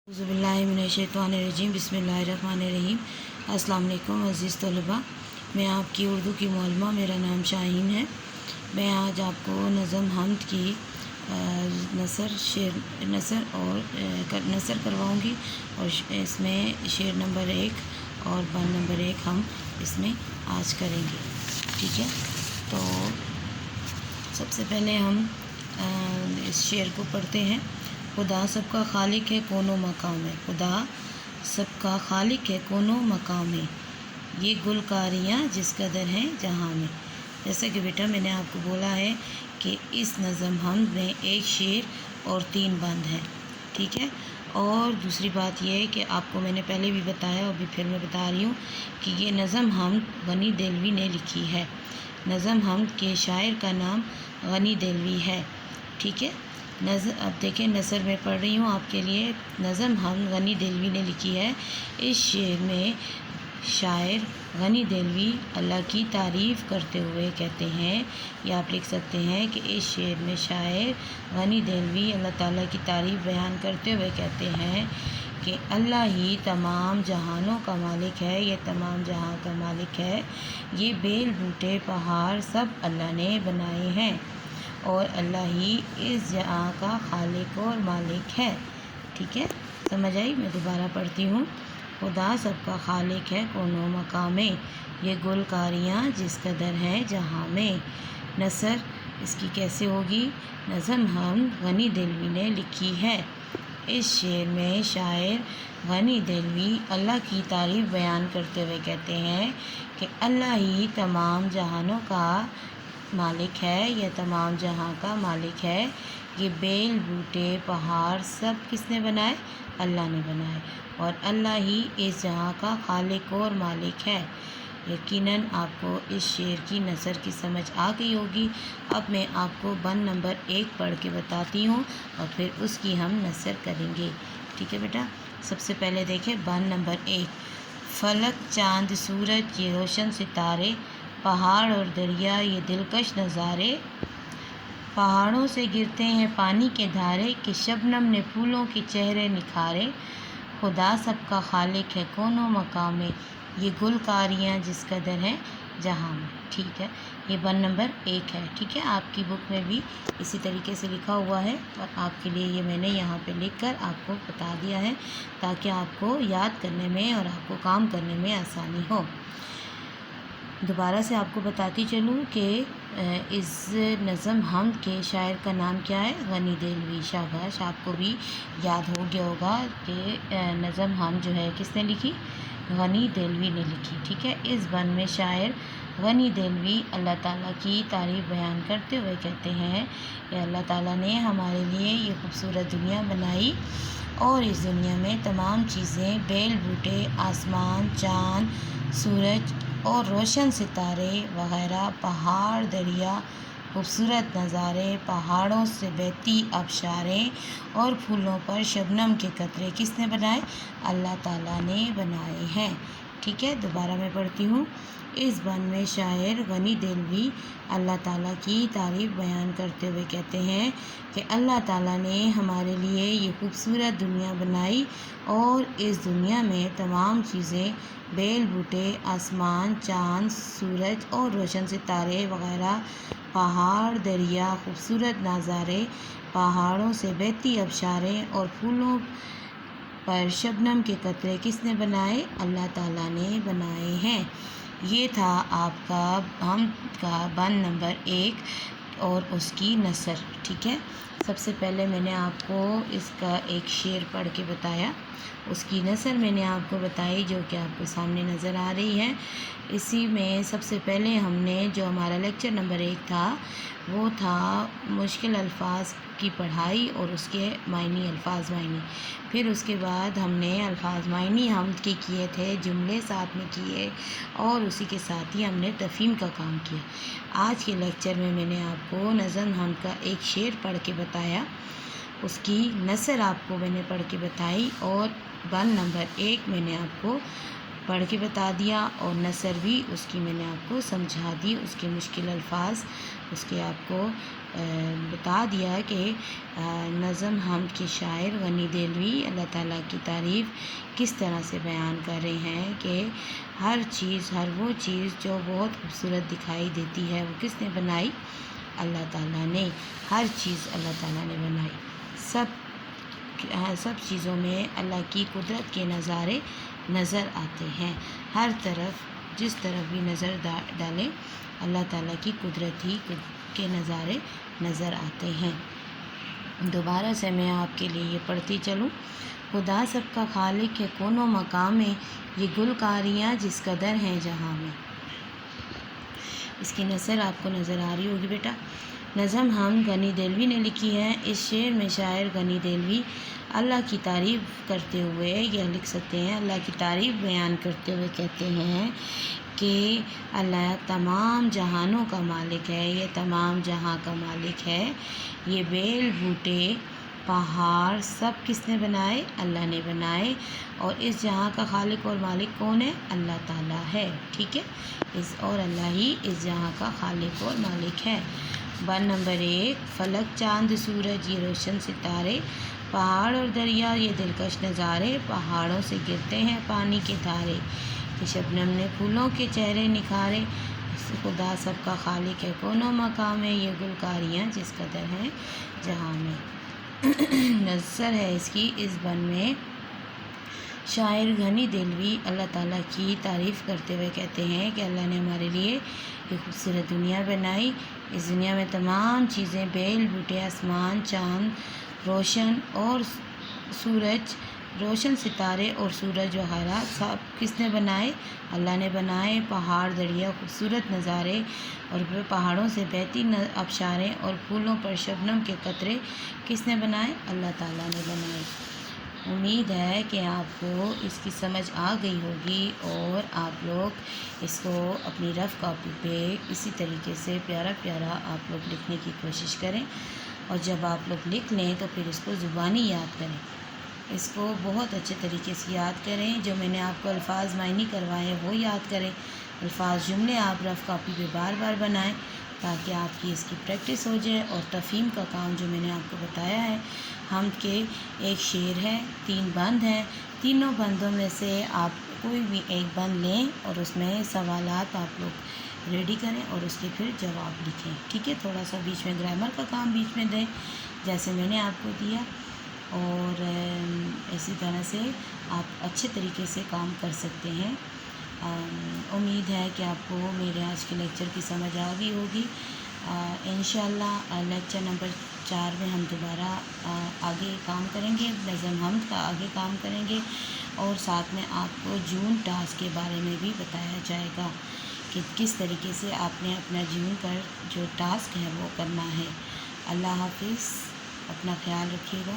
औज़ुबिल्लाहिमिनश्शैतानिर्रजीम बिस्मिल्लाहिर्रहमानिर्रहीम। अस्सलाम वालेकुम अज़ीज़ तलबा, मैं आपकी उर्दू की मौलमा, मेरा नाम शाहीन है। मैं आज आपको नज़म हम्द की नसर करवाऊँगी और इसमें शेर नंबर 1 और बंद नंबर 1 हम इसमें आज करेंगे। ठीक है, तो सबसे पहले हम इस शेर को पढ़ते हैं। खुदा सबका खालिक है कोनो मकाम है, खुदा सबका खालिक है कोनो मकाम है, ये गुलकारियाँ जिस कदर हैं जहाँ में। जैसे कि बेटा मैंने आपको बोला है कि इस नज़म हम्द में एक शेर और 3 बंद हैं। ठीक है, और दूसरी बात यह है कि आपको मैंने पहले भी बताया और भी फिर मैं बता रही हूँ कि ये नज़म हम्द गनी देलवी ने लिखी है। नज़म हम्द के शायर का नाम गनी देलवी है। ठीक है, अब देखें, नसर में पढ़ रही हूँ आपके लिए। नज़म हम्द गनी देलवी ने लिखी है। इस शेर में शायर गनी देलवी अल्लाह की तारीफ़ करते हुए कहते हैं, या आप लिख सकते हैं कि इस शेर में शायर गनी देलवी अल्लाह ताला की तारीफ़ बयान करते हुए कहते हैं कि अल्लाह ही तमाम जहानों का मालिक है, ये तमाम जहां का मालिक है, ये बेल बूटे पहाड़ सब अल्लाह ने बनाए हैं और अल्लाह ही इस जहां का खालिक और मालिक है। ठीक है, समझ आई? मैं दोबारा पढ़ती हूँ। खुदा सबका खालिक है कोनो मकाम में, ये गुलकारियाँ जिस कदर हैं जहाँ में। नसर इसकी कैसे होगी? नज़म हम्द गनी देलवी ने लिखी है। इस शेर में शायर गनी देलवी अल्लाह की तारीफ़ बयान करते हुए कहते हैं कि अल्लाह ही तमाम जहानों का मालिक है, यह तमाम जहां का मालिक है, ये बेल बूटे पहाड़ सब किसने बनाए? अल्लाह ने बनाए और अल्लाह ही इस जहां का खालिक और मालिक है। यकीनन आपको इस शेर की नसर की समझ आ गई होगी। अब मैं आपको बंद नंबर 1 पढ़ के बताती हूँ और फिर उसकी हम नसर करेंगे। ठीक है बेटा, सबसे पहले देखें बंद नंबर 1। फलक चाँद सूरज ये रोशन सितारे, पहाड़ और दरिया ये दिलकश नज़ारे, पहाड़ों से गिरते हैं पानी के धारे कि शबनम ने फूलों के चेहरे निखारे, खुदा सबका खालिक है कोनो मकाम में, ये गुलकारियाँ जिस कदर हैं जहाँ में। ठीक है, ये बंद नंबर 1 है। ठीक है, आपकी बुक में भी इसी तरीके से लिखा हुआ है और आपके लिए ये मैंने यहाँ पे लिखकर आपको बता दिया है ताकि आपको याद करने में और आपको काम करने में आसानी हो। दोबारा से आपको बताती चलूँ कि इस नज़म हम्द के शायर का नाम क्या है? गनी देलवी। शाबाश, आपको भी याद हो गया होगा कि नज़म हम्द जो है किसने लिखी? गनी देलवी ने लिखी। ठीक है, इस बंद में शायर गनी देलवी अल्लाह ताला की तारीफ़ बयान करते हुए कहते हैं कि अल्लाह ताला ने हमारे लिए ये खूबसूरत दुनिया बनाई और इस दुनिया में तमाम चीज़ें बेल बूटे, आसमान, चाँद, सूरज और रोशन सितारे वग़ैरह, पहाड़, दरिया, खूबसूरत नज़ारे, पहाड़ों से बहती आबशारें और फूलों पर शबनम के कतरे किसने बनाए? अल्लाह ताला ने बनाए हैं। ठीक है, दोबारा मैं पढ़ती हूँ। इस बंद में शायर गनी देलवी अल्लाह ताला की तारीफ़ बयान करते हुए कहते हैं कि अल्लाह ताला ने हमारे लिए ये खूबसूरत दुनिया बनाई और इस दुनिया में तमाम चीज़ें बेल बूटे, आसमान, चाँद, सूरज और रोशन सितारे वग़ैरह, पहाड़, दरिया, खूबसूरत नज़ारे, पहाड़ों से बहती आबशारें और फूलों पर शबनम के कतरे किसने बनाए? अल्लाह ताला ने बनाए हैं। ये था आपका हम्द का बंद नंबर 1 और उसकी नसर। ठीक है, सबसे पहले मैंने आपको इसका एक शेर पढ़ के बताया, उसकी नसर मैंने आपको बताई जो कि आपके सामने नज़र आ रही है। इसी में सबसे पहले हमने जो हमारा लेक्चर नंबर 1 था वो था मुश्किल अल्फाज की पढ़ाई और उसके मायनी, अल्फाज मायनी। फिर उसके बाद हमने अल्फाज मायनी हम्द के किए थे, जुमले साथ में किए और उसी के साथ ही हमने तफ़हीम का काम किया। आज के लेक्चर में मैंने आपको नज़म हम्द का एक शेर पढ़ के बताया, उसकी नसर आपको मैंने पढ़ के बताई और बंद नंबर 1 मैंने आपको پڑھ کے بتا دیا، اور نثر بھی اس کی میں نے آپ کو سمجھا دی، اس کے مشکل الفاظ اس کے آپ کو بتا دیا کہ نظم حمد کے شاعر غنی دہلوی اللہ تعالیٰ کی تعریف کس طرح سے بیان کر رہے ہیں کہ ہر وہ چیز جو بہت خوبصورت دکھائی دیتی ہے وہ کس نے بنائی؟ اللہ تعالیٰ نے۔ ہر چیز اللہ تعالیٰ نے بنائی، سب چیزوں میں اللہ کی قدرت کے نظارے نظر آتے ہیں۔ ہر طرف جس طرف بھی نظر ڈالیں اللہ تعالیٰ کی قدرت ہی کے نظارے نظر آتے ہیں۔ دوبارہ سے میں آپ کے لیے یہ پڑھتی چلوں۔ خدا سب کا خالق ہے کون و مقام میں، یہ گلکاریاں جس قدر ہیں جہاں میں۔ اس کی نثر آپ کو نظر آ رہی ہوگی بیٹا۔ نظم حمد غنی دہلوی نے لکھی ہے۔ اس شعر میں شاعر غنی دہلوی اللہ کی تعریف کرتے ہوئے یہ لکھ سکتے ہیں، اللہ کی تعریف بیان کرتے ہوئے کہتے ہیں کہ اللہ تمام جہانوں کا مالک ہے، یہ تمام جہاں کا مالک ہے۔ یہ بیل بوٹے پہاڑ سب کس نے بنائے؟ اللہ نے بنائے، اور اس جہاں کا خالق اور مالک کون ہے؟ اللہ تعالیٰ ہے، ٹھیک ہے، اور اللہ ہی اس جہاں کا خالق اور مالک ہے۔ بند نمبر 1، فلک چاند سورج یہ روشن ستارے، پہاڑ اور دریا یہ دلکش نظارے، پہاڑوں سے گرتے ہیں پانی کے دھارے، کہ شبنم نے پھولوں کے چہرے نکھارے، خدا سب کا خالق ہے کون و مقام ہے، یہ گلکاریاں جس قدر ہیں جہاں میں۔ نثر ہے اس کی۔ اس بند میں شاعر غنی دہلوی اللہ تعالیٰ کی تعریف کرتے ہوئے کہتے ہیں کہ اللہ نے ہمارے لیے یہ خوبصورت دنیا بنائی، اس دنیا میں تمام چیزیں بیل بوٹے آسمان چاند روشن ستارے اور سورج وغیرہ سب کس نے بنائے؟ اللہ نے بنائے۔ پہاڑ دریا خوبصورت نظارے اور پہاڑوں سے بہتی آبشاریں اور پھولوں پر شبنم کے قطرے کس نے بنائے؟ اللہ تعالیٰ نے بنائے۔ امید ہے کہ آپ کو اس کی سمجھ آ گئی ہوگی، اور آپ لوگ اس کو اپنی رف کاپی پہ اسی طریقے سے پیارا پیارا آپ لوگ لکھنے کی کوشش کریں، اور جب آپ لوگ لکھ لیں تو پھر اس کو زبانی یاد کریں، اس کو بہت اچھے طریقے سے یاد کریں۔ جو میں نے آپ کو الفاظ معنی کروائے ہیں وہ یاد کریں، الفاظ جملے آپ رف کاپی پہ بار بار بنائیں تاکہ آپ کی اس کی پریکٹس ہو جائے۔ اور تفہیم کا کام جو میں نے آپ کو بتایا ہے، حمد کے ایک شعر ہے، 3 بند ہیں، تینوں بندوں میں سے آپ کوئی بھی ایک بند لیں اور اس میں سوالات آپ لوگ ریڈی کریں اور اس کے پھر جواب لکھیں، ٹھیک ہے۔ تھوڑا سا بیچ میں گرامر کا کام بیچ میں دیں جیسے میں نے آپ کو دیا، اور اسی طرح سے آپ اچھے طریقے سے کام کر سکتے ہیں۔ امید ہے کہ آپ کو میرے آج کے لیکچر کی سمجھ آ گئی ہوگی۔ انشاءاللہ لیکچر نمبر 4 میں ہم دوبارہ آگے کام کریں گے، نظم حمد کا آگے کام کریں گے، اور ساتھ میں آپ کو جون ٹاسک کے بارے میں بھی بتایا جائے گا کہ کس طریقے سے آپ نے اپنا جون پر جو ٹاسک ہے وہ کرنا ہے۔ اللہ حافظ، اپنا خیال رکھیے گا۔